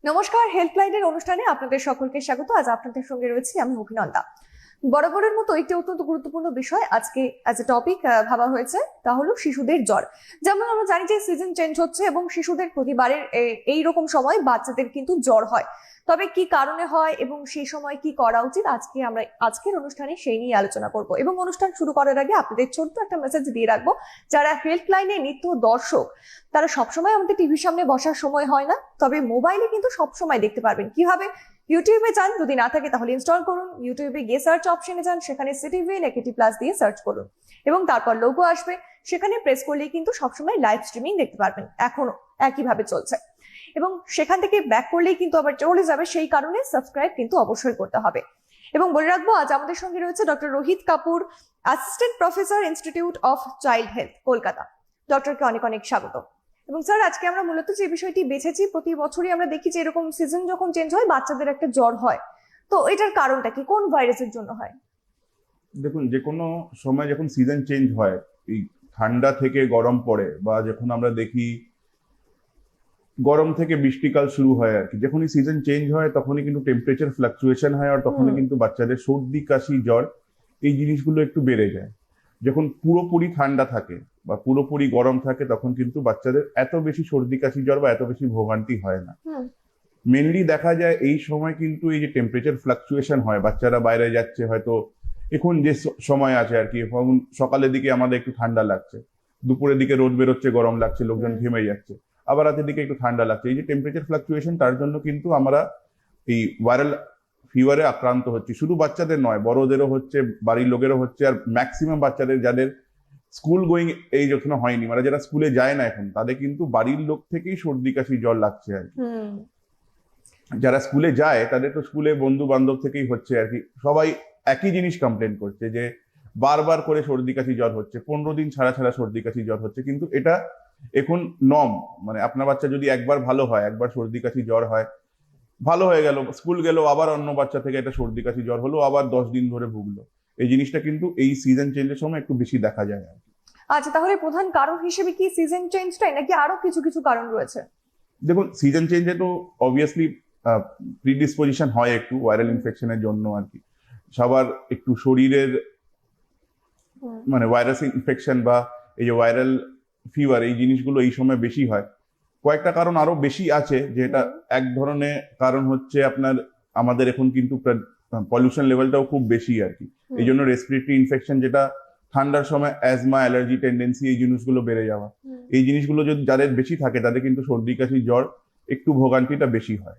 নমস্কার, হেল্পলাইনের অনুষ্ঠানে আপনাদের সকলকে স্বাগত। আজ আপনাদের সঙ্গে রয়েছি আমি অভিনন্দা। বরাবরের মতো একটি অত্যন্ত গুরুত্বপূর্ণ বিষয় আজকে অ্যাজ এ টপিক ভাবা হয়েছে, তা হলো শিশুদের জ্বর। যেমন আমরা জানি যে সিজন চেঞ্জ হচ্ছে এবং শিশুদের প্রতিবারের এই রকম সময় বাচ্চাদের কিন্তু জ্বর হয়। তবে কি কারণে হয় এবং সেই সময় কি করা উচিত, আমরা আজকের অনুষ্ঠানে সেই নিয়ে আলোচনা করব। এবং অনুষ্ঠান শুরু করার আগে আপনাদের ছোট্ট একটা মেসেজ দিয়ে রাখবো, যারা হেল্পলাইনের নিত্য দর্শক তারা সবসময় আমাদের টিভির সামনে বসার সময় হয় না, তবে মোবাইলে কিন্তু সবসময় দেখতে পারবেন। কিভাবে? ইউটিউবে যান, যদি না থাকে তাহলে ইনস্টল করুন। ইউটিউবে গিয়ে সার্চ অপশনে যান, সেখানে সিটিভি নেকেটি প্লাস দিয়ে সার্চ করুন এবং তারপর লোগো আসবে, সেখানে প্রেস করলেই কিন্তু সবসময় লাইভ স্ট্রিমিং দেখতে পারবেন। এখনো একইভাবে চলছে এবং সেখান থেকে ব্যাক করলেই কিন্তু আবার চলে যাবে, সেই কারণে সাবস্ক্রাইব কিন্তু অবশ্যই করতে হবে। এবং বলে রাখবো, আজ আমাদের সঙ্গে রয়েছে doctor Rohit Kapoor, assistant professor, institute of child health, Kolkata. ডক্টরকে অনেক অনেক স্বাগত। এবং স্যার, আজকে আমরা মূলত যে বিষয়টি বেছেছি, প্রতি বছরই আমরা দেখি যে এরকম সিজন যখন চেঞ্জ হয় বাচ্চাদের একটা জ্বর হয়। তো এটার কারণটা কি, কোন ভাইরাসের জন্য হয়? দেখুন, যে কোনো সময় যখন সিজন চেঞ্জ হয়, এই ঠান্ডা থেকে গরম পড়ে বা যখন আমরা দেখি গরম থেকে বৃষ্টিকাল শুরু হয় আর কি, যখনই সিজন চেঞ্জ হয় তখনই কিন্তু টেম্পারেচার ফ্লাকচুয়েশন হয়, আর তখনই কিন্তু বাচ্চাদের সর্দি কাশি জ্বর এই জিনিসগুলো একটু বেড়ে যায়। যখন পুরোপুরি ঠান্ডা থাকে বা পুরোপুরি গরম থাকে তখন কিন্তু বাচ্চাদের এত বেশি সর্দি কাশি জ্বর বা এত বেশি ভোগান্তি হয় না। মেনলি দেখা যায় এই সময় কিন্তু এই যে টেম্পারেচার ফ্লাকচুয়েশন হয়, বাচ্চারা বাইরে যাচ্ছে, হয়তো এখন যে সময় আছে আর কি, সকালের দিকে আমাদের একটু ঠান্ডা লাগছে, দুপুরের দিকে রোদ বেরোচ্ছে গরম লাগছে, লোকজন ঘেমে যাচ্ছে, আবার রাতের দিকে একটু ঠান্ডা লাগছে। এই যে টেম্পারেচার ফ্লাকচুয়েশন, তার জন্য কিন্তু আমরা এই ভাইরাল ফিভারে আক্রান্ত হচ্ছি। শুধু বাচ্চাদের নয়, বড়দেরও হচ্ছে, বাড়ির লোকেরও হচ্ছে। আর ম্যাক্সিমাম বাচ্চাদের যাদের স্কুল গোয়িং এই যখন হয়নি, মানে যারা স্কুলে যায় না এখন, তাদের কিন্তু বাড়ির লোক থেকেই সর্দি কাশি জ্বর লাগছে আর কি। যারা স্কুলে যায় তাদের তো স্কুলে বন্ধু বান্ধব থেকেই হচ্ছে আর কি। সবাই একই জিনিস কমপ্লেন করছে যে বারবার করে সর্দি কাশি জ্বর হচ্ছে, 15 দিন ছাড়া ছাড়া সর্দি কাশি জ্বর হচ্ছে। কিন্তু এটা এখন নর্ম, মানে আপনার বাচ্চা যদি একবার ভালো হয়, একবার সর্দি কাশি জ্বর হয়, ভালো হয়ে গেল, স্কুল গেল, আবার অন্য বাচ্চা থেকে একটা সর্দি কাশি জ্বর হলো, আবার 10 দিন ধরে ভুগলো। এই জিনিসটা কিন্তু এই সিজন চেঞ্জের সময় একটু বেশি দেখা যায় আর কি। আচ্ছা, তাহলে প্রধান কারণ হিসেবে কি সিজন চেঞ্জটাই, নাকি আরো কিছু কিছু কারণ রয়েছে? দেখুন, সিজন চেঞ্জে তো অবভিয়াসলি প্রিডিসপোজিশন হয় একটু ভাইরাল ইনফেকশনের জন্য আর কি। সবার একটু শরীরের মানে ভাইরাস ইনফেকশন বা এই যে ভাইরাল ফিভার, এই জিনিসগুলো এই সময় বেশি হয়। কয়েকটা কারণ আরো বেশি আছে, যেটা এক ধরনের কারণ হচ্ছে আপনার আমাদের এখন কিন্তু পলিউশন লেভেলটাও খুব বেশি আর কি। এই জন্য রেসপিরেটরি ইনফেকশন, যেটা ঠান্ডার সময় অ্যাজমা, অ্যালার্জি টেন্ডেন্সি, এই জিনিসগুলো বেড়ে যাওয়া, এই জিনিসগুলো যদি যাদের বেশি থাকে তাদের কিন্তু সর্দি কাশি জ্বর একটু ভোগান্তিটা বেশি হয়।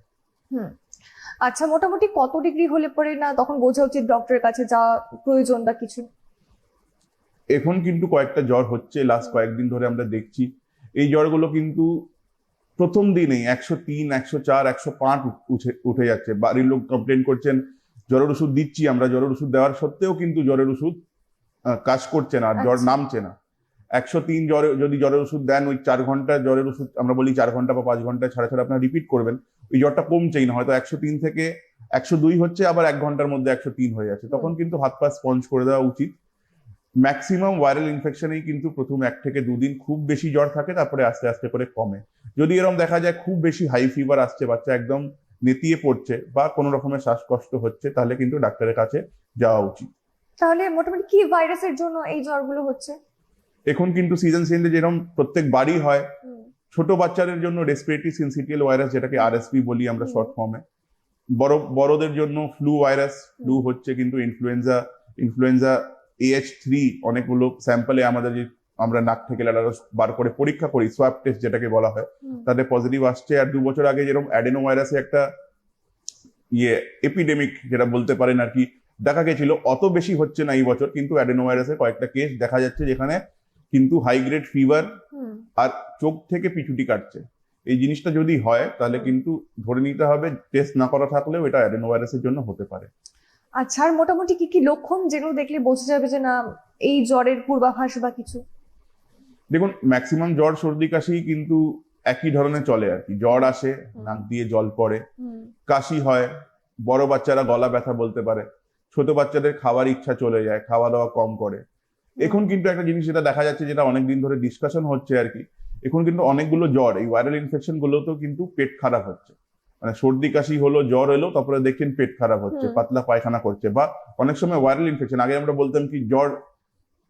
আচ্ছা, মোটামুটি কত ডিগ্রি হলে পরে না তখন বোঝা উচিত ডক্টরের কাছে যাওয়া প্রয়োজন বা কিছু? এখন কিন্তু কয়েকটা জ্বর হচ্ছে, লাস্ট কয়েকদিন ধরে আমরা দেখছি। এই জ্বরগুলো কিন্তু প্রথম দিনেই 103, 104, 105 উঠে যাচ্ছে। বাড়ির লোক কমপ্লেন করছেন, জ্বরের ওষুধ দিচ্ছি আমরা, জ্বরের ওষুধ দেওয়ার সত্ত্বেও কিন্তু জ্বরের ওষুধ কাজ করছে না, জ্বর নামছে না। 103 জ্বরে যদি জ্বরের ওষুধ দেন, ওই 4 ঘন্টা জ্বরের ওষুধ আমরা বলি 4 ঘন্টা বা 5 ঘন্টা ছাড়া ছাড়া আপনারা রিপিট করবেন, ওই জ্বরটা কমছেই না। হয়তো 103 থেকে 102 হচ্ছে, আবার 1 ঘন্টার মধ্যে 103 হয়ে যাচ্ছে। তখন কিন্তু হাত পা স্পঞ্জ করে দেওয়া উচিত। ম্যাক্সিমাম ভাইরাল ইনফেকশনেই কিন্তু প্রথম 1 থেকে 2 দিন খুব বেশি জ্বর থাকে, তারপরে আস্তে আস্তে করে কমে। যদি এরকম দেখা যায় খুব বেশি হাই ফিভার আসছে, বাচ্চা একদম নেতিয়ে পড়ছে বা কোনো রকমের শ্বাসকষ্ট হচ্ছে, তাহলে কিন্তু ডাক্তারের কাছে যাওয়া উচিত। তাহলে মোটামুটি কি ভাইরাসের জন্য এই জ্বরগুলো হচ্ছে? এখন কিন্তু সিজন চেঞ্জে যেরকম প্রত্যেক বাড়ি হয়, ছোট বাচ্চাদের জন্য রেসপিরেটরি সিনসিটিয়াল ভাইরাস, যেটাকে আরএসভি বলি আমরা শর্ট ফর্মে। বড়দের জন্য ফ্লু ভাইরাস, ফ্লু হচ্ছে, কিন্তু ইনফ্লুয়েঞ্জা AH3 অনেকগুলো স্যাম্পলে আমাদের যে আমরা নাক থেকে লালারস বার করে পরীক্ষা করি, সোয়াব টেস্ট যেটাকে বলা হয়, তাদের পজিটিভ আসছে। আর 2 বছর আগে যেরকম অ্যাডেনো ভাইরাসে একটা এপিডেমিক যেটা বলতে পারেন আর কি দেখা গেছিল, অত বেশি হচ্ছে না এই বছর, কিন্তু অ্যাডেনো ভাইরাসের কয়েকটা কেস দেখা যাচ্ছে যেখানে কিন্তু হাই গ্রেড ফিভার আর চোখ থেকে পিছুটি কাটছে। এই জিনিসটা যদি হয় তাহলে কিন্তু ধরে নিতে হবে, টেস্ট না করা থাকলেও এটা অ্যাডেনো ভাইরাসের জন্য হতে পারে। আচ্ছা, আর মোটামুটি কি কি লক্ষণ যেগুলো দেখলে বোঝা যাবে যে না এই জ্বরের পূর্বাভাস বা কিছু? দেখুন, ম্যাক্সিমাম জ্বর সর্দি কাশি কিন্তু একই ধরনের চলে আর কি। জ্বর আসে, নাক দিয়ে জল পড়ে, কাশি হয়, বড় বাচ্চারা গলা ব্যথা বলতে পারে, ছোট বাচ্চাদের খাওয়ার ইচ্ছা চলে যায়, খাওয়া দাওয়া কম করে। এখন কিন্তু একটা জিনিস যেটা দেখা যাচ্ছে, যেটা অনেকদিন ধরে ডিসকাশন হচ্ছে আর কি, এখন কিন্তু অনেকগুলো জ্বর, এই ভাইরাল ইনফেকশন গুলোতেও কিন্তু পেট খারাপ হচ্ছে। মানে সর্দি কাশি হলো, জ্বর এলো, তারপরে দেখছেন পেট খারাপ হচ্ছে, পাতলা পায়খানা করছে, বা অনেক সময় ভাইরাল ইনফেকশন। আগে আমরা বলতাম কি জ্বর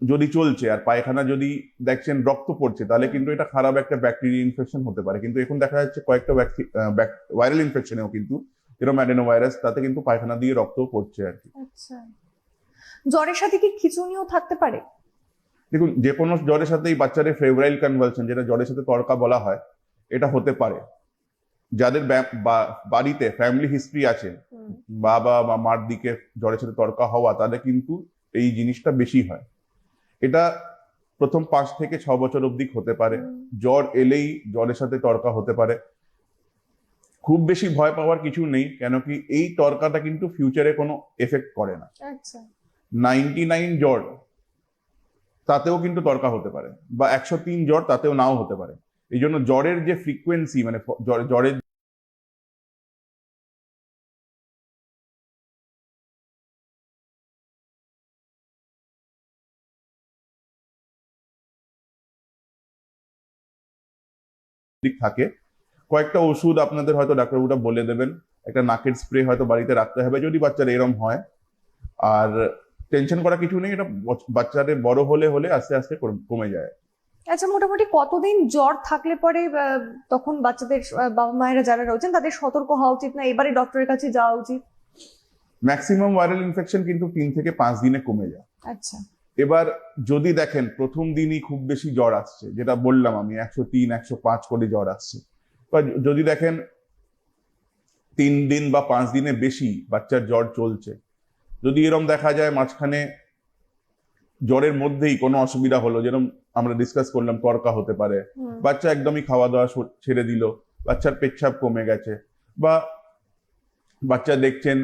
যদি চলছে আর পায়খানা যদি দেখছেন রক্ত পড়ছে, তাহলে কিন্তু এটা খারাপ একটা ব্যাকটেরিয়া ইনফেকশন হতে পারে। কিন্তু এখন দেখা যাচ্ছে কয়েকটা ভাইরাল ইনফেকশনেও কিন্তু যেরকম অ্যাডেনো ভাইরাস, তাতে কিন্তু পায়খানা দিয়ে রক্ত পড়ছে আর কি। আচ্ছা, জ্বরের সাথে কি খিঁচুনিও থাকতে পারে? দেখুন, যে কোনো জ্বরের সাথেই বাচ্চাদের ফেব্রাইল কনভালশন, যেটা জ্বরের সাথে তড়কা বলা হয়, এটা হতে পারে। যাদের বাড়িতে ফ্যামিলি হিস্ট্রি আছে, বাবা বা মার দিকে জ্বরের সাথে তড়কা হওয়া, তাদের কিন্তু এই জিনিসটা বেশি হয়। এটা প্রথম 5 থেকে 6 বছর অবধি হতে পারে। জ্বর এলেই জ্বরের সাথে তড়কা হতে পারে। খুব বেশি ভয় পাওয়ার কিছু নেই, কেন কি এই তড়কাটা কিন্তু ফিউচারে কোনো এফেক্ট করে না। আচ্ছা, 99 জ্বর তাতেও কিন্তু তড়কা হতে পারে, বা 103 জ্বর তাতেও নাও হতে পারে। এই জন্য জ্বরের যে ফ্রিকোয়েন্সি, মানে জ্বরের দিক থাকে, কয়েকটা ওষুধ আপনাদের হয়তো ডাক্তারবাবুরা বলে দেবেন, একটা নাকের স্প্রে হয়তো বাড়িতে রাখতে হবে যদি বাচ্চার এরম হয়। আর টেনশন করা কিছু নেই, এটা বাচ্চাদের বড় হলে হলে আস্তে আস্তে কমে যায়। আচ্ছা, মোটামুটি কতদিন জ্বর থাকলে পরে তখন বাচ্চাদের বাবা মায়েরা যারা রয়েছেন তাদের সতর্ক হওয়া উচিত, না এবারে ডক্টরের কাছে যাওয়া উচিত? ম্যাক্সিমাম ভাইরাল ইনফেকশন কিন্তু 3 থেকে 5 দিনে কমে যায়। আচ্ছা, এবার যদি দেখেন প্রথম দিনই খুব বেশি জ্বর আসছে, যেটা বললাম আমি 103 105 করে জ্বর আসছে, বা যদি দেখেন 3 দিন বা 5 দিনে বেশি বাচ্চার জ্বর চলছে, যদি এরম দেখা যায় মাঝখানে জ্বরের মধ্যেই কোনো অসুবিধা হলো, যেরকম আমরা ডিসকাস করলাম তড়কা হতে পারে, বাচ্চা একদমই খাওয়া দাওয়া ছেড়ে দিল, বাচ্চার পেচ্ছাপ কমে গেছে, বা বাচ্চা দেখছেন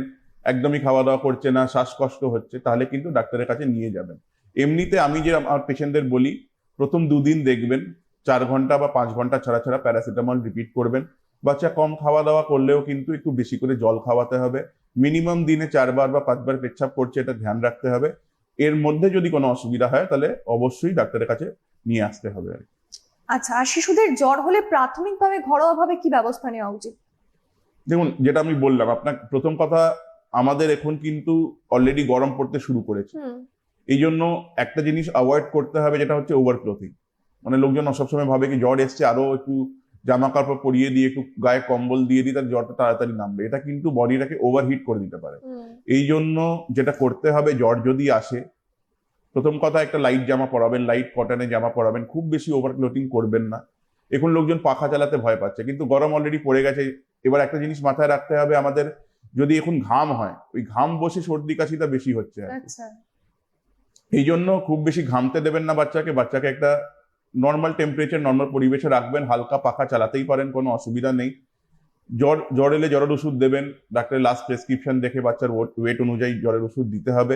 একদমই খাওয়া দাওয়া করছে না, শ্বাসকষ্ট হচ্ছে, তাহলে কিন্তু ডাক্তারের কাছে নিয়ে যাবেন। এমনিতে আমি যে আমার পেশেন্টদের বলি, প্রথম 2 দিন দেখবেন 4 ঘন্টা বা 5 ঘন্টা ছাড়া ছাড়া প্যারাসিটামল রিপিট করবেন। বাচ্চা কম খাওয়া দাওয়া করলেও কিন্তু একটু বেশি করে জল খাওয়াতে হবে। মিনিমাম দিনে 4 বার বা 5 বার পেচ্ছাপ করছে, এটা ধ্যান রাখতে হবে। এর মধ্যে যদি কোনো অসুবিধা হয় তাহলে অবশ্যই ডাক্তারের কাছে নিয়ে আসতে হবে। আচ্ছা, আর শিশুদের জ্বর হলে প্রাথমিকভাবে ঘরোয়াভাবে কি ব্যবস্থা নেওয়া উচিত? দেখুন, যেটা আমি বললাম আপনার, প্রথম কথা, আমাদের এখন কিন্তু অলরেডি গরম পড়তে শুরু করেছে। এই জন্য একটা জিনিস অ্যাভয়েড করতে হবে, যেটা হচ্ছে ওভার ক্লোথিং। মানে লোকজন সবসময় ভাবে কি জ্বর এসছে, আরো একটু জামা কাপড় পরিয়ে দিয়ে, একটু গায়ে কম্বল দিয়ে দিই, তার জ্বরটা তাড়াতাড়ি নামবে। এটা কিন্তু বডিটাকে ওভারহিট করে দিতে পারে। এই জন্য যেটা করতে হবে, জ্বর যদি আসে, প্রথম কথা একটা লাইট জামা পরাবেন, লাইট কটনের জামা পরাবেন, খুব বেশি ওভার ক্লোথিং করবেন না। এখন লোকজন পাখা চালাতে ভয় পাচ্ছে, কিন্তু গরম অলরেডি পড়ে গেছে। এবার একটা জিনিস মাথায় রাখতে হবে আমাদের, যদি এখন ঘাম হয়, ওই ঘাম বসে সর্দি কাশিটা বেশি হচ্ছে আর কি। আচ্ছা, এই জন্য খুব বেশি ঘামতে দেবেন না বাচ্চাকে। বাচ্চাকে একটা নর্মাল টেম্পারেচার, নর্মাল পরিবেশে রাখবেন। হালকা পাখা চালাতেই পারেন, কোনো অসুবিধা নেই। জ্বর এলে জ্বরের ওষুধ দেবেন, ডাক্তারের লাস্ট প্রেসক্রিপশন দেখে বাচ্চার ওয়েট অনুযায়ী জ্বরের ওষুধ দিতে হবে।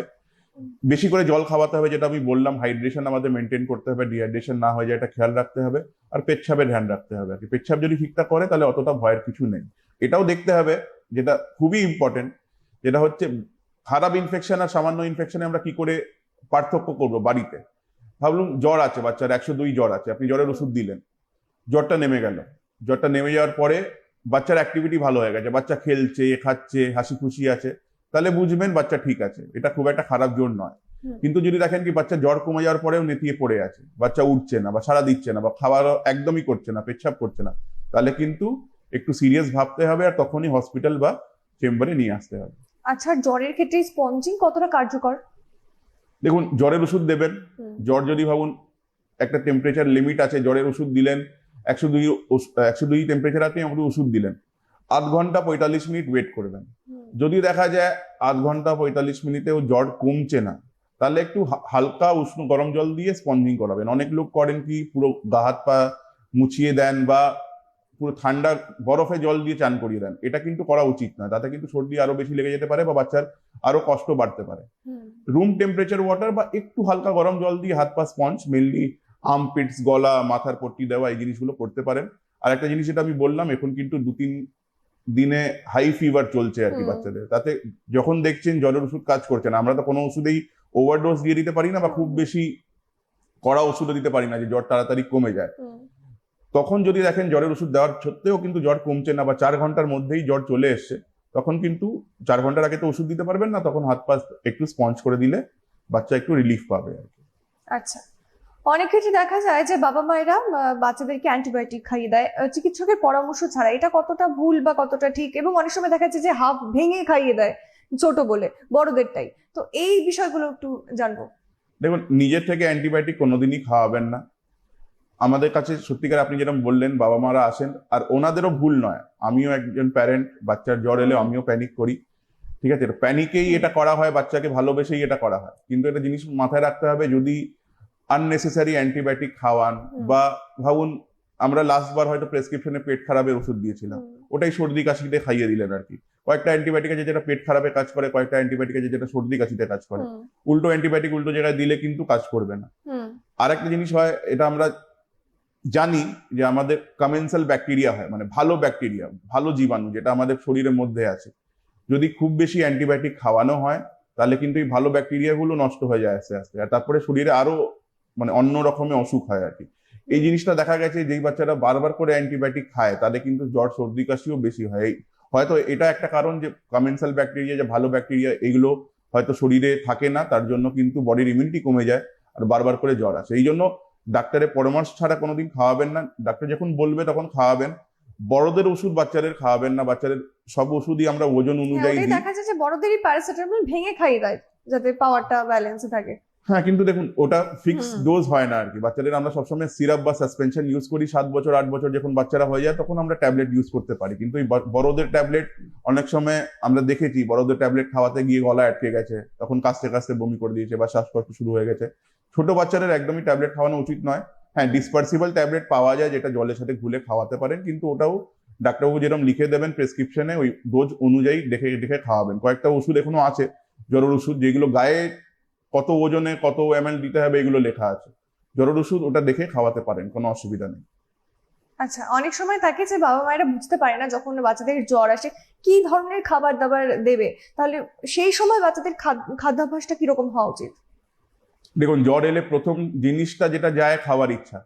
বেশি করে জল খাওয়াতে হবে, যেটা আমি বললাম, হাইড্রেশন আমাদের মেনটেন করতে হবে, ডিহাইড্রেশন না হয়ে যায় এটা খেয়াল রাখতে হবে। আর পেচ্ছাপে ধ্যান রাখতে হবে আর কি। পেচ্ছাপ যদি ঠিকঠাক করে তাহলে অতটা ভয়ের কিছু নেই। এটাও দেখতে হবে, যেটা খুবই ইম্পর্টেন্ট, যেটা হচ্ছে খারাপ ইনফেকশন আর সামান্য ইনফেকশনে আমরা কি করে পার্থক্য করবো বাড়িতে। ভাবলুম জ্বর আছে বাচ্চার, 102 জ্বর আছে, আপনি জ্বরের ওষুধ দিলেন, জ্বরটা নেমে গেল। জ্বরটা নেমে যাওয়ার পরে বাচ্চার অ্যাক্টিভিটি ভালো হয়ে গেছে, বাচ্চা খেলছে, খাচ্ছে, হাসি খুশি আছে, তাহলে বুঝবেন বাচ্চা ঠিক আছে, এটা খুব একটা খারাপ জ্বর নয়। কিন্তু যদি দেখেন কি বাচ্চা জ্বর কমে যাওয়ার পরেও নেতিয়ে পড়ে আছে, বাচ্চা উঠছে না বা সাড়া দিচ্ছে না বা খাবার একদমই করছে না, পেচ্ছাপ করছে না, তাহলে কিন্তু একটু সিরিয়াস ভাবতে হবে, আর তখনই হসপিটাল বা চেম্বারে নিয়ে আসতে হবে। আচ্ছা, জ্বরের ক্ষেত্রে স্পঞ্জিং কতটা কার্যকর? দেখুন, জ্বরের ওষুধ দেবেন। জ্বর যদি ভাবুন একটা টেম্পারেচার লিমিট আছে, জ্বরের ওষুধ দিলেন 102 টেম্পারেচার আপনি আমাকে ওষুধ দিলেন, 8 ঘন্টা 45 মিনিট ওয়েট করবেন। যদি দেখা যায় 8 ঘন্টা 45 মিনিটেও জ্বর কমছে না, তাহলে একটু হালকা উষ্ণ গরম জল দিয়ে স্পঞ্জিং করাবেন। অনেক লোক করেন কি পুরো গা হাত পা মুছিয়ে দেন বা পুরো ঠান্ডা বরফে জল দিয়ে চান করিয়ে দেন, এটা কিন্তু করা উচিত না। তাতে কিন্তু সর্দি আরো বেশি লেগে যেতে পারে বা বাচ্চার আরো কষ্ট বাড়তে পারে। রুম টেম্পারেচার ওয়াটার বা একটু হালকা গরম জল দিয়ে হাত পা স্পঞ্জ, মেনলি আর্মপিটস, গলা, মাথার পট্টি দেওয়া, এই জিনিসগুলো করতে পারেন। আর একটা জিনিস যেটা আমি বললাম, এখন কিন্তু 2-3 দিনে হাই ফিভার চলছে আর কি বাচ্চাদের, তাতে যখন দেখছেন জ্বরের ওষুধ কাজ করছে না, আমরা তো কোনো ওষুধেই ওভারডোজ দিয়ে দিতে পারি না বা খুব বেশি কড়া ওষুধও দিতে পারি না যে জ্বর তাড়াতাড়ি কমে যায়, তখন যদি দেখেন জ্বরের ওষুধ দেওয়ার সত্ত্বেও কিন্তু জ্বর কমছে না বা 4 ঘন্টার মধ্যেই জ্বর চলে এসছে, তখন কিন্তু 4 ঘন্টার আগে তো ওষুধ দিতে পারবেন না, তখন হাত পা একটু স্পঞ্জ করে দিলে বাচ্চা একটু রিলিফ পাবে আর কি। আচ্ছা, অনেক ক্ষেত্রে দেখা যায় যে বাবা মায়েরা বাচ্চাদেরকে অ্যান্টিবায়োটিক খাইয়ে দেয় চিকিৎসকের পরামর্শ ছাড়া। এটা কতটা ভুল বা কতটা ঠিক? এবং অনেক সময় দেখা যাচ্ছে যে হাফ ভেঙে খাইয়ে দেয় ছোট বলে, বড়দেরটাই। তো এই বিষয়গুলো একটু জানবো। দেখুন, নিজের থেকে অ্যান্টিবায়োটিক কোনোদিনই খাওয়াবেন না। আমাদের কাছে সত্যিকার আপনি যেরকম বললেন বাবা মারা আসেন, আর ওনাদেরও ভুল নয়, আমিও একজন প্যারেন্ট, বাচ্চার জ্বর এলে আমিও প্যানিক করি, ঠিক আছে? প্যানিকেই এটা করা হয়, বাচ্চাকে ভালোবেসেই এটা করা হয়, কিন্তু একটা জিনিস মাথায় রাখতে হবে, যদি আননেসেসারি অ্যান্টিবায়োটিক খাওয়ান বা ভাবুন আমরা লাস্ট বার হয়তো প্রেসক্রিপশনে পেট খারাপের ওষুধ দিয়েছিলাম, ওটাই সর্দি কাশিতে খাইয়ে দিলেন আর কি। কয়েকটা অ্যান্টিবায়োটিক আছে যেটা পেট খারাপে কাজ করে, কয়েকটা অ্যান্টিবায়োটিক আছে যেটা সর্দি কাশিতে কাজ করে। উল্টো অ্যান্টিবায়োটিক উল্টো জায়গায় দিলে কিন্তু কাজ করবে না। আর একটা জিনিস হয়, এটা আমরা জানি যে আমাদের কমেন্সাল ব্যাকটেরিয়া হয়, মানে ভালো ব্যাকটেরিয়া, ভালো জীবাণু যেটা আমাদের শরীরের মধ্যে আছে, যদি খুব বেশি অ্যান্টিবায়োটিক খাওয়ানো হয় তাহলে কিন্তু এই ভালো ব্যাকটেরিয়াগুলো নষ্ট হয়ে যায় আস্তে আস্তে, আর তারপরে শরীরে আরো মানে অন্য রকমের অসুখ হয় আর কি। এই জিনিসটা দেখা গেছে, যেই বাচ্চারা বারবার করে অ্যান্টিবায়োটিক খায় তাদের কিন্তু জ্বর সর্দি কাশিও বেশি হয়। হয়তো এটা একটা কারণ যে কমেন্সাল ব্যাকটেরিয়া, যে ভালো ব্যাকটেরিয়া, এগুলো হয়তো শরীরে থাকে না, তার জন্য কিন্তু বডির ইমিউনিটি কমে যায় আর বারবার করে জ্বর আসে। এই জন্য ডাক্তারের পরামর্শ ছাড়া কোনোদিন খাওয়াবেন না, ডাক্তার যখন বলবে তখন খাওয়াবেন। বড়দের ওষুধ বাচ্চাদের খাওয়াবেন না, বাচ্চাদের সব ওষুধই আমরা ওজন অনুযায়ী দিই। দেখা যায় যে বড়দেরই প্যারাসিটামল ভেঙে খাইয়ে দেয় যাতে পাওয়ারটা ব্যালেন্সে থাকে। হ্যাঁ, কিন্তু দেখুন ওটা ফিক্স ডোজ হয় না আর কি। বাচ্চাদের আমরা সবসময় সিরাপ বা সাসপেনশন ইউজ করি। 7 বছর 8 বছর যখন বাচ্চারা হয়ে যায় তখন আমরা ট্যাবলেট ইউজ করতে পারি, কিন্তু এই বড়দের ট্যাবলেট অনেক সময় আমরা দেখেছি বড়দের ট্যাবলেট খাওয়াতে গিয়ে গলা আটকে গেছে, তখন কাশতে কাশতে বমি করে দিয়েছে বা শ্বাসকষ্ট শুরু হয়ে গেছে। ছোট বাচ্চাদের একদমই ট্যাবলেট খাওয়ানো উচিত নয়। হ্যাঁ, ডিসপার্সিবল ট্যাবলেট পাওয়া যায় যেটা জলের সাথে ঘুলে খাওয়াতে পারেন, কিন্তু ওটাও ডাক্তারবাবু যেরকম লিখে দেবেন প্রেসক্রিপশনে ওই ডোজ অনুযায়ী দেখে দেখে খাওয়াবেন। কয়েকটা ওষুধ এখনো আছে, জ্বরের ওষুধ, যেগুলো গায়ে কত ওজনে কত ml দিতে হবে এগুলো লেখা আছে। জ্বরের ওষুধ ওটা দেখে খাওয়াতে পারেন, কোনো অসুবিধা নেই। আচ্ছা, অনেক সময় থাকে যে বাবা মায়েরা বুঝতে পারে না যখন বাচ্চাদের জ্বর আসে কি ধরনের খাবার দাবার দেবে, তাহলে সেই সময় বাচ্চাদের খাদ্যাভ্যাসটা কিরকম হওয়া উচিত? দেখুন, জ্বর এলে প্রথম জিনিসটা যেটা যায় খাওয়ার ইচ্ছা,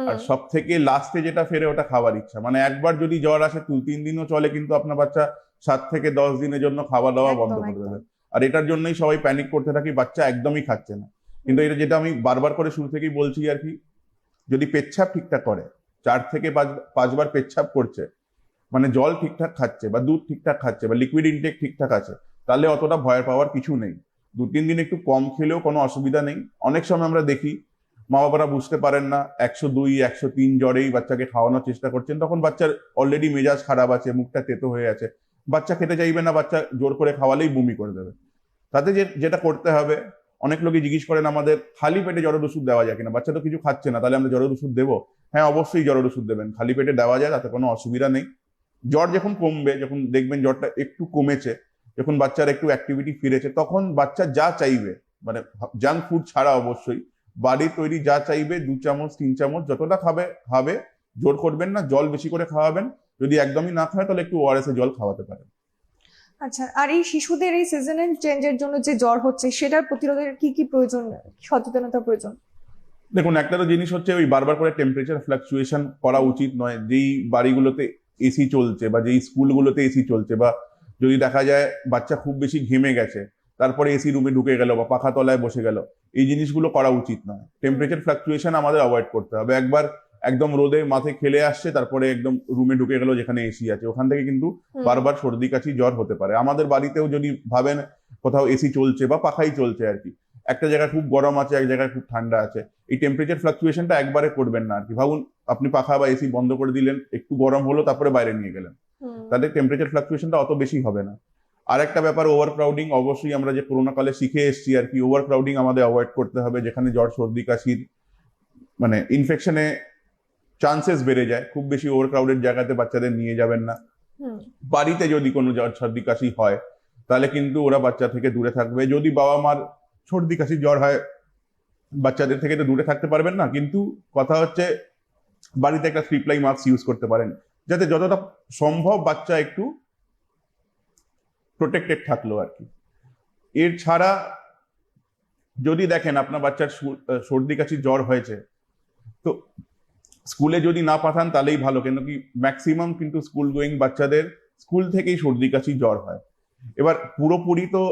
আর সব থেকে লাস্টে যেটা ফেরে ওটা খাওয়ার ইচ্ছা। মানে একবার যদি জ্বর আসে 2-3 দিনও চলে, কিন্তু আপনার বাচ্চা 7 থেকে 10 দিনের জন্য খাওয়া দাওয়া বন্ধ করে দেবে। আর এটার জন্যই সবাই প্যানিক করতে থাকি, বাচ্চা একদমই খাচ্ছে না। কিন্তু এটা যেটা আমি বারবার করে শুরু থেকেই বলছি আর কি, যদি পেচ্ছাপ ঠিকঠাক করে, 4 থেকে 5 বার পেচ্ছাপ করছে, মানে জল ঠিকঠাক খাচ্ছে বা দুধ ঠিকঠাক খাচ্ছে বা লিকুইড ইনটেক ঠিকঠাক আছে, তাহলে অতটা ভয় পাওয়ার কিছু নেই। 2-3 দিন একটু কম খেলেও কোনো অসুবিধা নেই। অনেক সময় আমরা দেখি মা বাবারা বুঝতে পারেন না, 102 103 জ্বরেই বাচ্চাকে খাওয়ানোর চেষ্টা করছেন, তখন বাচ্চার অলরেডি মেজাজ খারাপ আছে, মুখটা তেতো হয়ে আছে, বাচ্চা খেতে চাইবে না, বাচ্চা জোর করে খাওয়ালেই বমি করে দেবে। তাতে যেটা করতে হবে, অনেক লোকই জিজ্ঞেস করেন আমাদের খালি পেটে জ্বরের ওষুধ দেওয়া যায় কিনা, বাচ্চা তো কিছু খাচ্ছে না, তাহলে আমরা জ্বরের ওষুধ দেবো? হ্যাঁ, অবশ্যই জ্বরের ওষুধ দেবেন, খালি পেটে দেওয়া যায়, তাতে কোনো অসুবিধা নেই। জ্বর যখন কমবে, যখন দেখবেন জ্বরটা একটু কমেছে, যখন বাচ্চার একটু অ্যাক্টিভিটি ফিরেছে, তখন বাচ্চা যা চাইবে, মানে জাঙ্ক ফুড ছাড়া অবশ্যই বাড়ির তৈরি যা চাইবে, 2 চামচ 3 চামচ যতটা খাবে খাবে, জোর করবেন না, জল বেশি করে খাওয়াবেন। যদি একদমই না খায় তাহলে একটু ওআরএস এর জল খাওয়াতে পারেন। আচ্ছা, আর এই শিশুদের এই সিজনাল চেঞ্জের জন্য যে জ্বর হচ্ছে সেটার প্রতিরোধের কি কি প্রয়োজন, সচেতনতা প্রয়োজন? দেখুন, একটা তো জিনিস হচ্ছে ওই বারবার করে টেম্পারেচার ফ্লাকচুয়েশন করা উচিত নয়। যেই বাড়িগুলোতে এসি চলছে বা যেই স্কুলগুলোতে এসি চলছে, বা যদি দেখা যায় বাচ্চা খুব বেশি ঘেমে গেছে তারপরে এসি রুমে ঢুকে গেল বা পাখা তলায় বসে গেল, এই জিনিসগুলো করা উচিত নয়। টেম্পারেচার ফ্লাকচুয়েশন আমাদের অ্যাভয়েড করতে হবে। একবার একদম রোদে মাঠে খেলে আসছে, তারপরে একদম রুমে ঢুকে গেল যেখানে এসি আছে, ওখান থেকে কিন্তু বারবার সর্দি কাশি জ্বর হতে পারে। আমাদের বাড়িতেও যদি ভাবেন কোথাও এসি চলছে বা পাখাই চলছে আর কি, একটা জায়গায় খুব গরম আছে, এক জায়গায় খুব ঠান্ডা আছে, এই টেম্পারেচার ফ্লাকচুয়েশনটা একবারে করবেন না আর কি। ভাবুন আপনি পাখা বা এসি বন্ধ করে দিলেন, একটু গরম হলো, তারপরে বাইরে নিয়ে গেলেন, তাহলে টেম্পারেচার ফ্লাকচুয়েশনটা অত বেশি হবে না। আর একটা ব্যাপার, ওভার ক্রাউডিং, অবশ্যই আমরা যে করোনা কালে শিখে এসেছি আর কি, ওভার ক্রাউডিং আমাদের অ্যাভয়েড করতে হবে। যেখানে জ্বর সর্দি কাশির মানে ইনফেকশনে চান্সেস বেড়ে যায়, খুব বেশি ওভার ক্রাউডেড জায়গাতে বাচ্চাদের নিয়ে যাবেন না। বাড়িতে যদি কোনো জ্বর সর্দি কাশি হয় তাহলে কিন্তু ওরা বাচ্চা থেকে দূরে থাকবে। যদি বাবা মার সর্দি কাশি জ্বর হয়, বাচ্চাদের থেকে তো দূরে থাকতে পারবেন না, কিন্তু কথা হচ্ছে বাড়িতে একটা 3 ply মাস্ক ইউজ করতে পারেন, যাতে যতটা সম্ভব বাচ্চা একটু প্রোটেক্টেড থাকলো আর কি। এর ছাড়া যদি দেখেন আপনার বাচ্চার সর্দি কাশি জ্বর হয়েছে, তো স্কুলে যদি না পাঠান তাহলেই ভালো, কেন কি ম্যাক্সিমাম কিন্তু স্কুল গোয়িং বাচ্চাদের স্কুল থেকেই সর্দি কাশি জ্বর হয়। এবার পুরোপুরি তো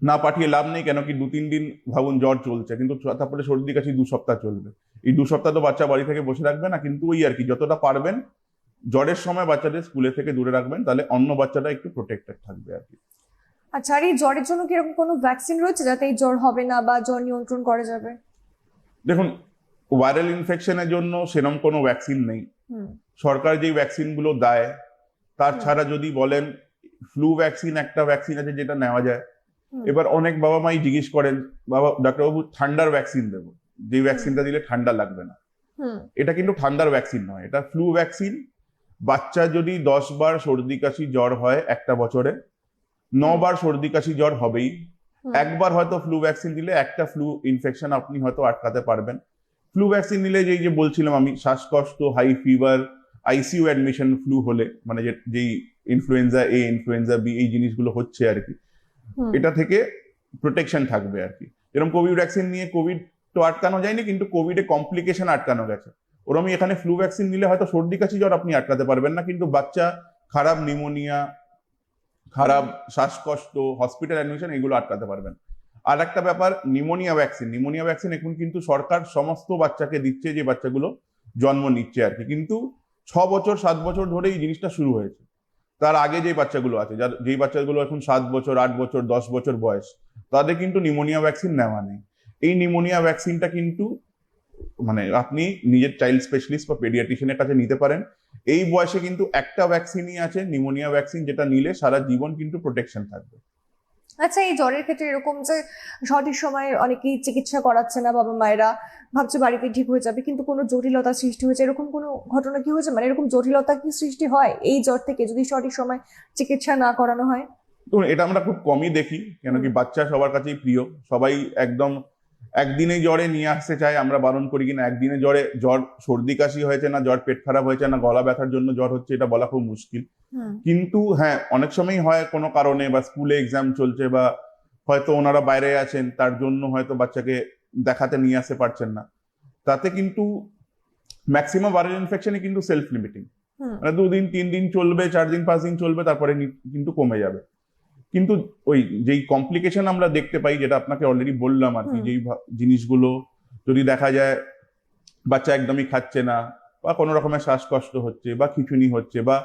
না পাঠিয়ে লাভ নেই, কেন কি 2-3 দিন ভাবুন জ্বর চলছে, কিন্তু তারপরে সর্দি কাশি 2 সপ্তাহ চলবে। এই 2 সপ্তাহ তো বাচ্চা বাড়ি থেকে বসে রাখবে না, কিন্তু ওই আর কি যতটা পারবেন জ্বরের সময় বাচ্চাদের স্কুলে থেকে দূরে রাখবেন, তাহলে অন্য বাচ্চাটা একটু প্রোটেক্টেড থাকবে আর কি। আচ্ছা, আর এই জ্বরের জন্য কি এরকম কোনো ভ্যাকসিন রয়েছে যাতে এই জ্বর হবে না বা জ্বর নিয়ন্ত্রণ করা যাবে? দেখুন, ভাইরাল ইনফেকশনের জন্য সেরকম কোনো ভ্যাকসিন নেই। হুম সরকার যেই ভ্যাকসিন গুলো দেয় তার হুম। ছাড়া যদি বলেন ফ্লু ভ্যাকসিন, একটা ভ্যাকসিন আছে যেটা নেওয়া যায়। হুম। এবার অনেক বাবা মাই জিজ্ঞেস করেন, বাবা ডাক্তারবাবু ঠান্ডার ভ্যাকসিন দেবো, যে ভ্যাকসিনটা দিলে ঠান্ডা লাগবে না। হুম এটা কিন্তু ঠান্ডার ভ্যাকসিন নয়, এটা ফ্লু ভ্যাকসিন। বাচ্চা যদি 10 বার সর্দি কাশি জ্বর হয় একটা বছরে, 9 বার সর্দি কাশি জ্বর হবেই। হুম। একবার হয়তো ফ্লু ভ্যাকসিন দিলে একটা ফ্লু ইনফেকশন আপনি হয়তো আটকাতে পারবেন। ফ্লু ভ্যাকসিন নিলে যেই যে বলছিলাম আমি, শ্বাসকষ্ট, high fever, ICU admission flu হলে, মানে যেই ইনফ্লুয়েঞ্জা এ, ইনফ্লুয়েঞ্জা বি, এই জিনিসগুলো হচ্ছে আর কি, হুম। এটা থেকে প্রোটেকশন থাকবে আর কি। যেরকম কোভিড ভ্যাকসিন নিয়ে কোভিড তো আটকানো যায়নি, কিন্তু কোভিডে কমপ্লিকেশন আটকানো গেছে। ওরকমই এখানে ফ্লু ভ্যাকসিন নিলে হয়তো সর্দি কাশি জ্বর আপনি আটকাতে পারবেন না, কিন্তু বাচ্চা খারাপ নিউমোনিয়া, খারাপ শ্বাসকষ্ট, হসপিটাল অ্যাডমিশন, এগুলো আটকাতে পারবেন। আর একটা ব্যাপার, নিউমোনিয়া ভ্যাকসিন। নিউমোনিয়া ভ্যাকসিন এখন কিন্তু সরকার সমস্ত বাচ্চাকে দিচ্ছে, যে বাচ্চাগুলো জন্ম নিচ্ছে আর কি। কিন্তু 6 বছর 7 বছর ধরে এই জিনিসটা শুরু হয়েছে। তার আগে যে বাচ্চাগুলো আছে, যেই বাচ্চাগুলো এখন 7 বছর, 8 বছর, 10 বছর বয়স, তাদের কিন্তু নিউমোনিয়া ভ্যাকসিন নেওয়া নেই। এই নিউমোনিয়া ভ্যাকসিনটা কিন্তু মানে আপনি নিজের চাইল্ড স্পেশালিস্ট বা পেডিয়াট্রিশিয়ানের কাছে নিতে পারেন। এই বয়সে কিন্তু একটা ভ্যাকসিনই আছে, নিউমোনিয়া ভ্যাকসিন, যেটা নিলে সারা জীবন কিন্তু প্রোটেকশন থাকবে। আচ্ছা, এই জ্বরের ক্ষেত্রে এরকম যে সঠিক সময়ে অনেকেই চিকিৎসা করাচ্ছে না, বাবা মায়েরা ভাবছে বাড়িতে ঠিক হয়ে যাবে, কিন্তু কোনো জটিলতা সৃষ্টি হয়েছে, এরকম কোনো ঘটনা কি হয়েছে? মানে এরকম জটিলতা কি সৃষ্টি হয় এই জ্বর থেকে যদি সঠিক সময় চিকিৎসা না করানো হয়? তো এটা আমরা খুব কমই দেখি, কেন কি বাচ্চা সবার কাছেই প্রিয়। সবাই একদম একদিনে জ্বরে নিয়ে আসতে চায়, আমরা বারণ করি কিনা একদিনে জ্বর সর্দি কাশি হয়েছে না জ্বর পেট খারাপ হয়েছে না গলা ব্যথার জন্য জ্বর হচ্ছে, এটা বলা খুব মুশকিল। হুম কিন্তু হ্যাঁ, অনেক সময় হয় কোনো কারণে, বা স্কুলে এক্সাম চলছে, বা হয়তো ওনারা বাইরে আছেন, তার জন্য হয়তো বাচ্চাকে দেখাতে নিয়ে আসতে পারছেন না। তাতে কিন্তু ম্যাক্সিমাম ভাইরাল ইনফেকশনে কিন্তু সেলফ লিমিটিং, হুম মানে 2 দিন 3 দিন চলবে, 4 দিন 5 দিন চলবে, তারপরে কিন্তু কমে যাবে। কিন্তু ওই যেই কমপ্লিকেশন আমরা দেখতে পাই, যেটা আপনাকে অলরেডি বললাম আর কি, হুম। যেই জিনিসগুলো যদি দেখা যায় বাচ্চা একদমই খাচ্ছে না, বা কোনো রকমের শ্বাসকষ্ট হচ্ছে, বা খিঁচুনি হচ্ছে, বা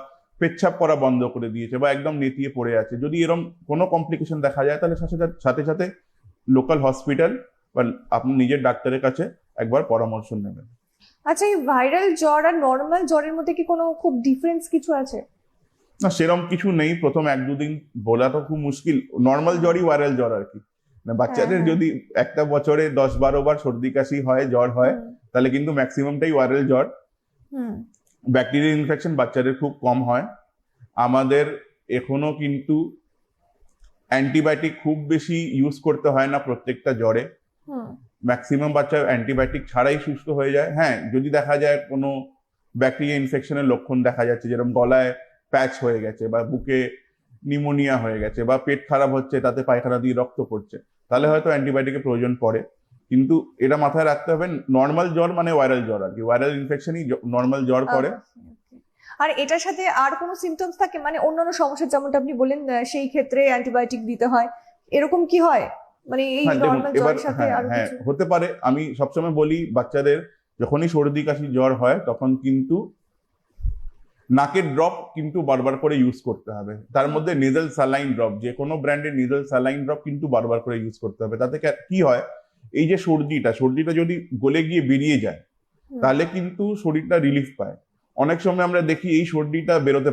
পেচ্ছাপ করা বন্ধ করে দিয়েছে, বা একদম নেতিয়ে পড়ে আছে, যদি এরকম কোনো কমপ্লিকেশন দেখা যায়, তাহলে সাথে সাথে লোকাল হসপিটাল বা আপনি নিজের ডাক্তারের কাছে একবার পরামর্শ নেবেন। আচ্ছা, এই ভাইরাল জ্বর আর নর্মাল জ্বরের মধ্যে কি কোনো খুব ডিফারেন্স কিছু আছে? না, সেরকম কিছু নেই। প্রথম 1-2 দিন বলা তো খুব মুশকিল। নর্মাল জ্বরই ভাইরাল জ্বর আর কি। মানে বাচ্চাদের হ্যাঁ। যদি একটা বছরে 10-12 বার সর্দি কাশি হয়, জ্বর হয়, হুম তাহলে কিন্তু ম্যাক্সিমামটাই ভাইরাল জ্বর। হুম ব্যাকটেরিয়াল ইনফেকশন বাচ্চাদের খুব কম হয়। আমাদের এখনো কিন্তু অ্যান্টিবায়োটিক খুব বেশি ইউজ করতে হয় না প্রত্যেকটা জ্বরে। হুম ম্যাক্সিমাম বাচ্চা অ্যান্টিবায়োটিক ছাড়াই সুস্থ হয়ে যায়। হ্যাঁ, যদি দেখা যায় কোনো ব্যাকটেরিয়া ইনফেকশনের লক্ষণ দেখা যাচ্ছে, যেরকম গলায় প্যাচ হয়ে গেছে, বা বুকে নিউমোনিয়া হয়ে গেছে, বা পেট খারাপ হচ্ছে, তাতে পায়খানা দিয়ে রক্ত পড়ছে, তাহলে হয়তো অ্যান্টিবায়োটিকের প্রয়োজন পড়ে। কিন্তু এটা মাথায় রাখতে হবে, নর্মাল জ্বর মানে ভাইরাল জ্বর আর কি, ভাইরাল ইনফেকশনই নর্মাল জ্বর করে। আর এটার সাথে আর কোনো সিমটমস থাকে, মানে অন্যান্য সমস্যা যেমনটা আপনি বললেন সেই ক্ষেত্রে অ্যান্টিবায়োটিক দিতে হয়, এরকম কি হয়? মানে এই হ্যাঁ দেখুন, নর্মাল এবার জ্বরের সাথে হ্যাঁ আরো হ্যাঁ কিছু? হতে পারে। আমি সবসময় বলি বাচ্চাদের, যখনই সর্দি কাশি জ্বর হয় তখন কিন্তু নাকের ড্রপ কিন্তু বারবার করে ইউজ করতে হবে। তার মধ্যে নেজাল স্যালাইন ড্রপ, যে কোনো ব্র্যান্ডের নেজাল স্যালাইন ড্রপ কিন্তু বারবার করে ইউজ করতে হবে। তাতে কি হয়, এই যে সর্দিটা যদি গলে গিয়ে বেরিয়ে যায়, হুম তাহলে কিন্তু শরীরটা রিলিফ পায়। অনেক সময় আমরা দেখি এই সর্দিটা বেরোতে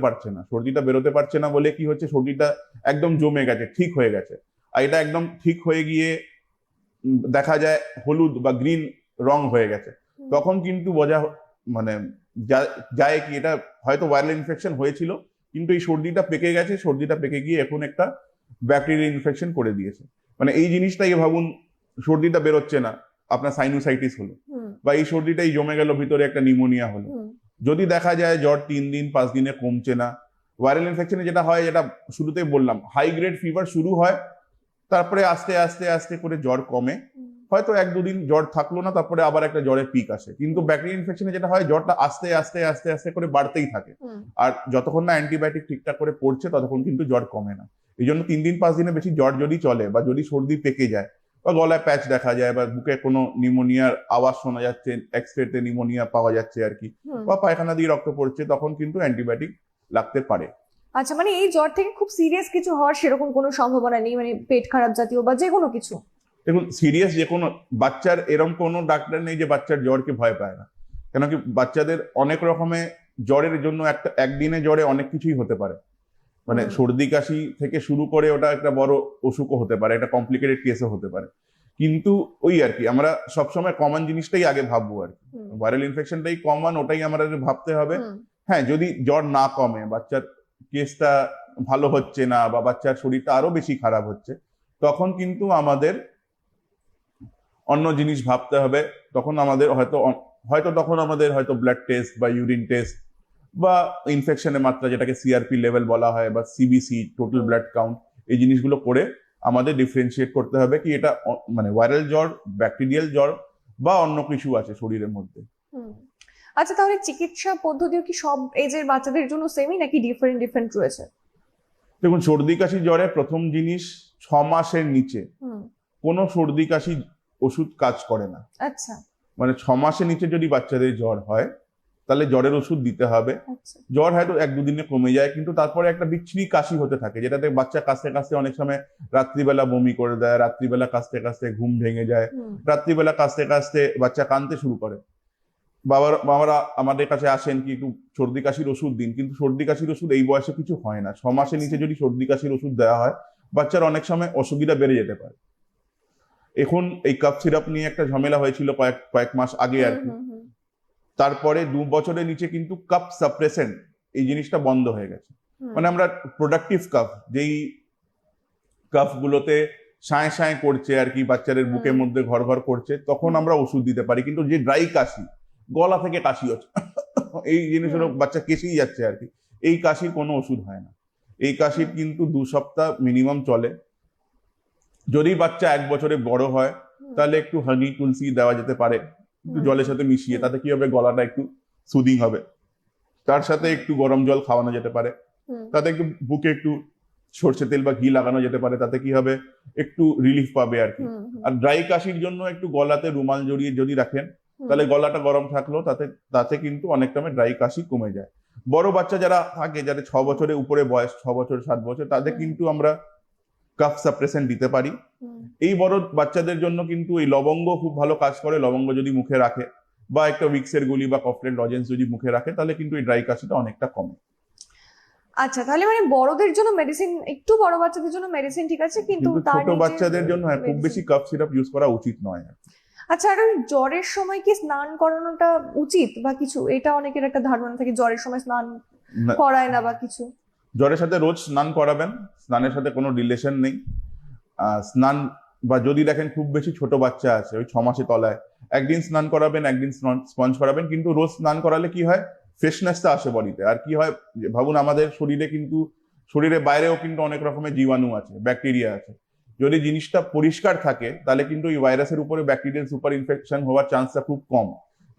পারছে না বলে কি হচ্ছে, সর্দিটা একদম জমে গেছে, ঠিক হয়ে গেছে, আর এটা একদম ঠিক হয়ে গিয়ে দেখা যায় হলুদ বা গ্রিন রং হয়ে গেছে। হুম। তখন কিন্তু মানে যায় কি, এটা হয়তো ভাইরাল ইনফেকশন হয়েছিল, কিন্তু এই সর্দিটা পেকে গিয়ে এখন একটা ব্যাকটেরিয়াল ইনফেকশন করে দিয়েছে। মানে এই জিনিসটাই ভাবুন, সর্দিটা বেরোচ্ছে না, আপনার সাইনোসাইটিস হলো, হুম বা এই সর্দিটাই জমে গেল, ভিতরে একটা নিউমোনিয়া হলো। হুম যদি দেখা যায় জ্বর 3 দিন 5 দিনে কমছে না, ভাইরাল ইনফেকশনে যেটা হয়, যেটা শুরুতেই বললাম, হাই গ্রেড ফিভার শুরু হয়, তারপরে আস্তে আস্তে আস্তে করে জ্বর কমে, হুম হয়তো 1-2 দিন জ্বর থাকলো না, তারপরে আবার একটা জ্বরের পিক আসে। কিন্তু ব্যাকটেরিয়া ইনফেকশনে যেটা হয়, জ্বরটা আস্তে আস্তে আস্তে আস্তে করে বাড়তেই থাকে। হুম। আর যতক্ষণ না অ্যান্টিবায়োটিক ঠিকঠাক করে পড়ছে ততক্ষণ কিন্তু জ্বর কমে না। এই জন্য 3 দিন 5 দিনের বেশি জ্বর যদি চলে, বা যদি সর্দি পেকে যায়, বা গলায় প্যাচ দেখা যায়, বা বুকে কোনো নিউমোনিয়ার আওয়াজ শোনা যাচ্ছে, এক্সরেতে নিউমোনিয়া পাওয়া যাচ্ছে আর কি, হুম। বা পায়খানা দিয়ে রক্ত পড়ছে, তখন কিন্তু অ্যান্টিবায়োটিক লাগতে পারে। আচ্ছা, মানে এই জ্বর থেকে খুব সিরিয়াস কিছু হওয়ার সেরকম কোনো সম্ভাবনা নেই, মানে পেট খারাপ জাতীয় বা যে কোনো কিছু? দেখুন, সিরিয়াস যে কোনো বাচ্চার এরকম কোনো ডাক্তার নেই যে বাচ্চার জ্বরকে ভয় পায় না। কেন কি, বাচ্চাদের অনেক রকমের জ্বরের জন্য একদিনে জ্বরে অনেক কিছুই হতে পারে। মানে হুম। সর্দি কাশি থেকে শুরু করে ওটা একটা বড় অসুখও হতে পারে, একটা কমপ্লিকেটেড কেসও হতে পারে। কিন্তু ওই আর কি, আমরা সবসময় কমন জিনিসটাই আগে ভাববো আর কি। হুম। ভাইরাল ইনফেকশনটাই কমন, ওটাই আমাদের ভাবতে হবে। হুম। হ্যাঁ, যদি জ্বর না কমে, বাচ্চার কেসটা ভালো হচ্ছে না, বা বাচ্চার শরীরটা আরো বেশি খারাপ হচ্ছে, তখন কিন্তু আমাদের অন্য জিনিস ভাবতে হবে। তখন আমাদের হয়তো ব্লাড টেস্ট বা ইউরিন টেস্ট, বা ইনফেকশনের মাত্রা, যেটাকে সিআরপি লেভেল বলা হয়, বা সিবিসি, টোটাল হুম। ব্লাড কাউন্ট, এই জিনিসগুলো করে আমাদের ডিফারেন্সিয়েট করতে হবে কি এটা মানে ভাইরাল জ্বর, ব্যাকটেরিয়াল জ্বর, বা অন্য কিছু আছে শরীরের মধ্যে। হুম। আচ্ছা, তাহলে চিকিৎসা পদ্ধতিও কি সব এজের বাচ্চাদের জন্য সেমই নাকি ডিফারেন্ট ডিফারেন্ট রয়েছে? দেখুন, সর্দি কাশি জ্বরে প্রথম জিনিস, 6 মাসের নিচে হুম। কোনো সর্দি কাশি ওষুধ কাজ করে না। আচ্ছা। মানে 6 মাসের নিচে যদি বাচ্চাদের জ্বর হয়, তাহলে জ্বরের ওষুধ দিতে হবে। আচ্ছা। জ্বর হয়তো 1-2 দিনে কমে যায়, কিন্তু তারপরে একটা বিচ্ছিরি কাশি হতে থাকে, যেটাতে বাচ্চা কাশতে কাশতে অনেক সময় রাত্রিবেলা বমি করে দেয়, রাত্রিবেলা কাশতে কাশতে ঘুম ভেঙে যায়, হুম। রাত্রিবেলা কাশতে কাশতে বাচ্চা কাঁদতে শুরু করে। বাবারা আমাদের কাছে আসেন কি একটু সর্দি কাশির ওষুধ দিন, কিন্তু সর্দি কাশির ওষুধ এই বয়সে কিছু হয় না। 6 মাসের নিচে যদি সর্দি কাশির ওষুধ দেওয়া হয়, বাচ্চার অনেক সময় অসুবিধা বেড়ে যেতে পারে। এখন এই কাফ সিরাপ নিয়ে একটা ঝামেলা হয়েছিল কয়েক মাস আগে আর হুম। কি। হুম। হুম। তারপরে 2 বছরের নিচে কিন্তু কাফ সাপ্রেসেন্ট এই জিনিসটা বন্ধ হয়ে গেছে। হুম। মানে আমরা প্রোডাক্টিভ কাফ, যেই কাফ গুলোতে সাঁয় সাঁয় করছে আর কি, বাচ্চাদের বুকের মধ্যে ঘর ঘর করছে, তখন আমরা ওষুধ দিতে পারি। কিন্তু যে ড্রাই কাশি, গলা থেকে কাশি হচ্ছে, এই জিনিসগুলো বাচ্চা কেসেই যাচ্ছে আর কি, এই কাশির কোনো ওষুধ হয় না। এই কাশির কিন্তু 2 সপ্তাহ মিনিমাম চলে। যদি বাচ্চা 1 বছরে বড় হয়, তাহলে একটু হানি তুলসী দেওয়া যেতে পারে, একটু জলের সাথে মিশিয়ে। তাতে কি হবে, গলাটা একটু সুদিং হবে। তার সাথে একটু গরম জল খাওয়ানো যেতে পারে, হুম। তাতে একটু বুকে একটু সর্ষে তেল বা ঘি লাগানো যেতে পারে, তাতে কি হবে, একটু রিলিফ পাবে আর কি। হুম। হুম। আর ড্রাই কাশির জন্য একটু গলাতে রুমাল জড়িয়ে যদি রাখেন, হুম। তাহলে গলাটা গরম থাকলো, তাতে কিন্তু অনেকটা ড্রাই কাশি কমে যায়। বড় বাচ্চা যারা থাকে, যাদের 6 বছরের উপরে বয়স, 6 বছর 7 বছর, তাদের কিন্তু আমরা কাফ সাপ্রেসেন্ট দিতে পারি। হুম। এই বড় বাচ্চাদের জন্য কিন্তু এই লবঙ্গ খুব ভালো কাজ করে। লবঙ্গ যদি মুখে রাখে, বা একটা উইক্সের গুলি বা কফলেন লজেন্স যদি মুখে রাখে, তাহলে কিন্তু এই ড্রাই কাশিটা অনেকটা কমে। আচ্ছা, তাহলে মানে বড়দের জন্য মেডিসিন, একটু বড় বাচ্চাদের জন্য মেডিসিন ঠিক আছে, কিন্তু কিন্তু তার ছোট নিচে বাচ্চাদের জন্য খুব বেশি medicine- কাফ সিরাপ ইউজ করা উচিত নয়। আচ্ছা, আর ওই জ্বরের সময় কি স্নান করানোটা উচিত বা কিছু? এটা অনেকের একটা ধারণা থাকে, জ্বরের সময় স্নান না, করায় না বা কিছু। জ্বরের সাথে রোজ স্নান করাবেন, স্নানের সাথে কোনো রিলেশন নেই। স্নান, বা যদি দেখেন খুব বেশি ছোট বাচ্চা আছে, ওই 6 মাসে তলায়, একদিন স্নান করাবেন, একদিন স্পঞ্জ করাবেন। কিন্তু রোজ স্নান করালে কি হয়, ফ্রেশনেসটা আসে বডিতে। আর কি হয়, ভাবুন, আমাদের শরীরে বাইরেও কিন্তু অনেক রকমের জীবাণু আছে, ব্যাকটেরিয়া আছে। যদি জিনিসটা পরিষ্কার থাকে, তাহলে কিন্তু এই ভাইরাসের উপরে ব্যাকটেরিয়াল সুপার ইনফেকশন হওয়ার চান্সটা খুব কম,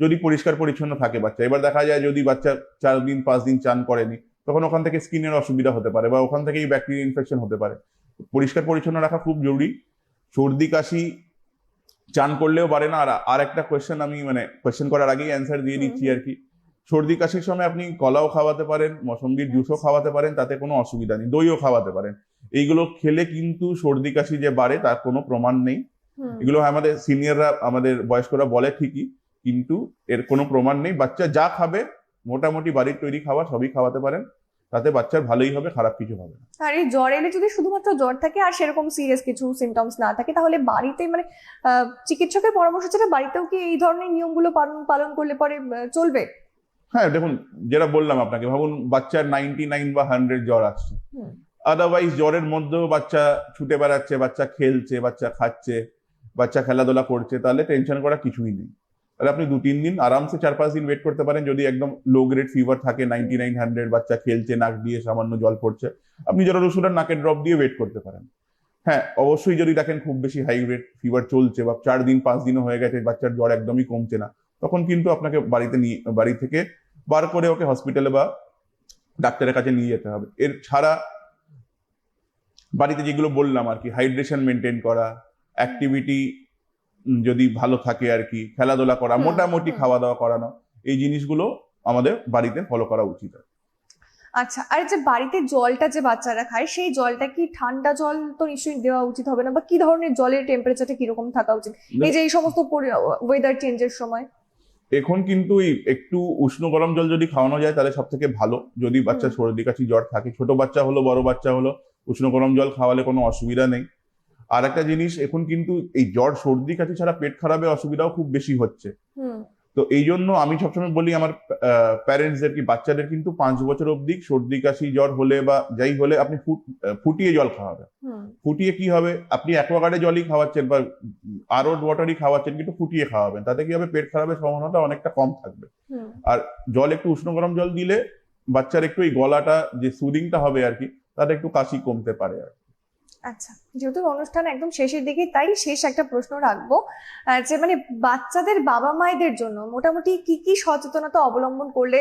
যদি পরিষ্কার পরিচ্ছন্ন থাকে বাচ্চা। এবার দেখা যায় যদি বাচ্চা 4 দিন 5 দিন চান করেনি, তখন ওখান থেকে স্কিনের অসুবিধা হতে পারে, বা ওখান থেকেই ব্যাকটেরিয়া ইনফেকশন হতে পারে। পরিষ্কার পরিচ্ছন্ন রাখা খুব জরুরি। সর্দি কাশি চান করলেও বাড়ে না। আর একটা কোয়েশ্চেন, আমি কোয়েশ্চেন করার আগেই অ্যান্সার দিয়ে দিচ্ছি আর কি। সর্দি কাশির সময় আপনি কলাও খাওয়াতে পারেন, মৌসম্বির জুসও খাওয়াতে পারেন, তাতে কোনো অসুবিধা নেই। দইও খাওয়াতে পারেন। এইগুলো খেলে কিন্তু সর্দি কাশি যে বাড়ে তার কোনো প্রমাণ নেই। এগুলো আমাদের সিনিয়ররা, আমাদের বয়স্করা বলে ঠিকই, কিন্তু এর কোনো প্রমাণ নেই। বাচ্চা যা খাবে, মোটামুটি বাড়ির তৈরি খাবার সবই খাওয়াতে পারেন, তাতে বাচ্চার ভালোই হবে, খারাপ কিছু হবে না। আর এই জ্বর এলে যদি শুধুমাত্র জ্বর থাকে আর সেরকম সিরিয়াস কিছু সিমটমস না থাকে, তাহলে বাড়িতে মানে চিকিৎসকের পরামর্শ ছাড়া বাড়িতেও কি এই ধরনের নিয়মগুলো পালন করলে পরে চলবে? হ্যাঁ, দেখুন, যেটা বললাম আপনাকে, ভাবুন বাচ্চার 99 বা 100 জ্বর আসছে, হুম। আদারওয়াইজ জ্বরের মধ্যেও বাচ্চা ছুটে বেড়াচ্ছে, বাচ্চা খেলছে, বাচ্চা খাচ্ছে, বাচ্চা খেলাধুলা করছে, তাহলে টেনশন করা কিছুই নেই। তাহলে আপনি 2-3 দিন আরামসে 4-5 দিন ওয়েট করতে পারেন। যদি একদম লো গ্রেড ফিভার থাকে, 99-100, বাচ্চা খেলছে, নাক দিয়ে সামান্য জল পড়ছে, আপনি জ্বরের ওষুধ আর নাকের ড্রপ দিয়ে ওয়েট করতে পারেন। হ্যাঁ, অবশ্যই যদি দেখেন খুব বেশি হাই রেট ফিভার চলছে বা 4 দিন 5 দিনও হয়ে গেছে, বাচ্চার জ্বর একদমই কমছে না, তখন কিন্তু আপনাকে বাড়ি থেকে বার করে ওকে হসপিটালে বা ডাক্তারের কাছে নিয়ে যেতে হবে। এর ছাড়া বাড়িতে যেগুলো বললাম আর কি, হাইড্রেশন মেনটেন করা, অ্যাক্টিভিটি যদি ভালো থাকে আর কি, খেলাধুলা করা, মোটামুটি খাওয়া দাওয়া করানো, এই জিনিসগুলো আমাদের বাড়িতে ফলো করা উচিত। আচ্ছা, আর যে বাড়িতে জলটা যে বাচ্চারা খায় সেই জলটা কি ঠান্ডা জল তো নিশ্চয়ই দেওয়া উচিত হবে না, বা কি ধরনের জলের টেম্পারেচারটা কিরকম থাকা উচিত এই যে এই সমস্ত ওয়েদার চেঞ্জের সময়? এখন কিন্তু একটু উষ্ণ গরম জল যদি খাওয়ানো যায় তাহলে সব থেকে ভালো। যদি বাচ্চা সর্দি কাশি জ্বর থাকে, ছোট বাচ্চা হলো বড় বাচ্চা হলো, উষ্ণ গরম জল খাওয়ালে কোনো অসুবিধা নেই। আর একটা জিনিস, এখন কিন্তু এই জ্বর সর্দি কাশি ছাড়া পেট খারাপের অসুবিধাও খুব বেশি হচ্ছে। তো এই জন্য আমি সবসময় বলি আমার প্যারেন্টসদের কি, বাচ্চাদের কিন্তু 5 বছর অবধি সর্দি কাশি জ্বর হলে বা যাই হলে আপনি ফুটিয়ে জল খাওয়াবেন। ফুটিয়ে কি হবে, আপনি অ্যাকোয়াগার্ডে জলই খাওয়াচ্ছেন বা আরও ওয়াটারই খাওয়াচ্ছেন, কিন্তু ফুটিয়ে খাওয়াবেন, তাতে কি হবে, পেট খারাপের সম্ভাবনাটা অনেকটা কম থাকবে। আর জল একটু উষ্ণ গরম জল দিলে বাচ্চার একটু এই গলাটা যে সুদিংটা হবে আর কি, তাতে একটু কাশি কমতে পারে আর। আচ্ছা, যেহেতু অনুষ্ঠান একদম শেষের দিকে, তাই শেষ একটা প্রশ্ন রাখবো, যে মানে বাচ্চাদের বাবা মায়েদের জন্য মোটামুটি কি কি সচেতনতা অবলম্বন করলে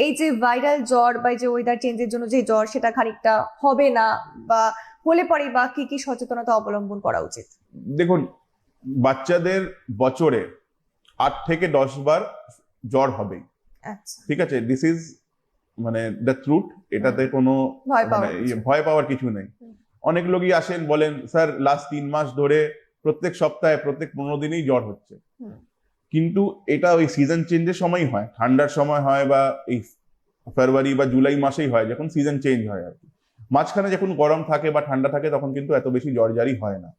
এই যে ভাইরাল জ্বর বা এই যে ওয়েদার চেঞ্জের জন্য যে জ্বর সেটা খানিকটা হবে না, বা হলে পরে বা কি কি সচেতনতা অবলম্বন করা উচিত? দেখুন, বাচ্চাদের বছরে 8 থেকে 10 বার জ্বর হবেই। আচ্ছা, ঠিক আছে, দিস ইজ মানে দ্য ট্রুথ, এটাতে কোনো ভয় পাওয়ার কিছু নেই। অনেক লোকই আসেন বলেন, স্যার লাস্ট 3 মাস ধরে প্রত্যেক সপ্তাহে প্রত্যেক 15 দিনেই জ্বর হচ্ছে। কিন্তু এটা ওই সিজন চেঞ্জের সময় হয়, ঠান্ডার সময় হয় বা এই ফেব্রুয়ারি বা জুলাই মাসেই হয়, যখন সিজন চেঞ্জ হয় আর কি। মাঝখানে যখন গরম থাকে বা ঠান্ডা থাকে তখন কিন্তু এত বেশি জ্বর জারি হয় না।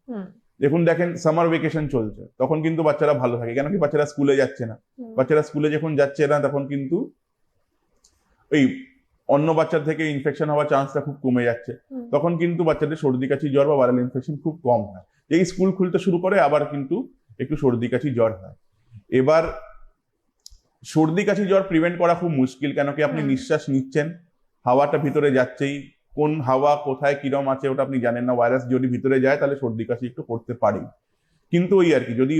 দেখুন, দেখেন সামার ভেকেশন চলছে, তখন কিন্তু বাচ্চারা ভালো থাকে, কেন কি বাচ্চারা স্কুলে যাচ্ছে না। বাচ্চারা স্কুলে যখন যাচ্ছে না তখন কিন্তু ওই অন্য বাচ্চার থেকে ইনফেকশন হওয়ার চান্সটা খুব কমে যাচ্ছে, তখন কিন্তু বাচ্চাদের সর্দি কাশি জ্বর বা ভাইরাল ইনফেকশন খুব কম হয়। এই স্কুল খুলতে শুরু করে আবার কিন্তু একটু সর্দি কাশি জ্বর হয়। এবার সর্দি কাশি জ্বর প্রিভেন্ট করা খুব মুশকিল, কেন কি আপনি নিঃশ্বাস নিচ্ছেন, হাওয়াটা ভিতরে যাচ্ছেই, কোন হাওয়া কোথায় কিরম আছে ওটা আপনি জানেন না। ভাইরাস যদি ভিতরে যায় তাহলে সর্দি কাশি একটু করতে পারে, কিন্তু ওই আর কি, যদি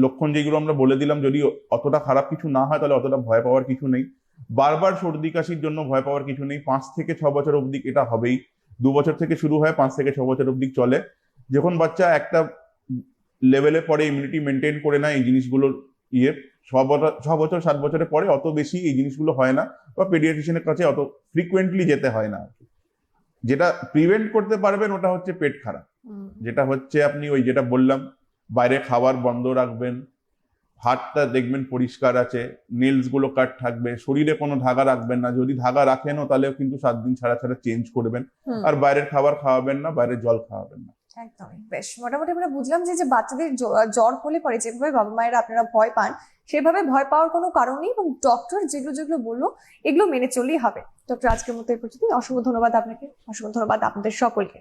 লক্ষণ যেগুলো আমরা বলে দিলাম যদি অতটা খারাপ কিছু না হয় তাহলে অতটা ভয় পাওয়ার কিছু নেই। বারবার সর্দি কাশির জন্য ভয় পাওয়ার কিছু নেই। 5 থেকে 6 বছর অবধি এটা হবেই। 2 বছর থেকে শুরু হয়, 5 থেকে 6 বছর অবধি চলে। যখন বাচ্চা একটা লেভেলে পরে ইমিউনিটি মেনটেন করে না, এই জিনিসগুলোর 6 বছর 7 বছরের পরে অত বেশি এই জিনিসগুলো হয় না, বা পেডিয়াট্রিশিয়ানের কাছে অত ফ্রিকুয়েন্টলি যেতে হয় না। যেটা প্রিভেন্ট করতে পারবেন ওটা হচ্ছে পেট খারাপ, যেটা হচ্ছে আপনি ওই যেটা বললাম, বাইরে খাবার বন্ধ রাখবেন, হাতটা দেখবেন পরিষ্কার আছে, নেলস গুলো কাট থাকবে, শরীরে কোনো ধাগা রাখবেন না, যদি ধাগা রাখেনও তাহলেও কিন্তু 7 দিন ছাড়া ছাড়া চেঞ্জ করবেন। আর বাইরের খাবার খাওয়াবেন না, বাইরের জল খাওয়াবেন না। একদমই। বেশ, মোটামুটি আমরা বুঝলাম যে বাচ্চাদের জ্বর হলে পরে যেভাবে বাবা মায়েরা আপনারা ভয় পান, সেভাবে ভয় পাওয়ার কোনো কারণ নেই, এবং ডক্টর যেগুলো যেগুলো বললো এগুলো মেনে চললেই হবে। ডক্টর, আজকের মতো এই পর্যন্ত। অসংখ্য ধন্যবাদ আপনাকে, অসংখ্য ধন্যবাদ আপনাদের সকলকে।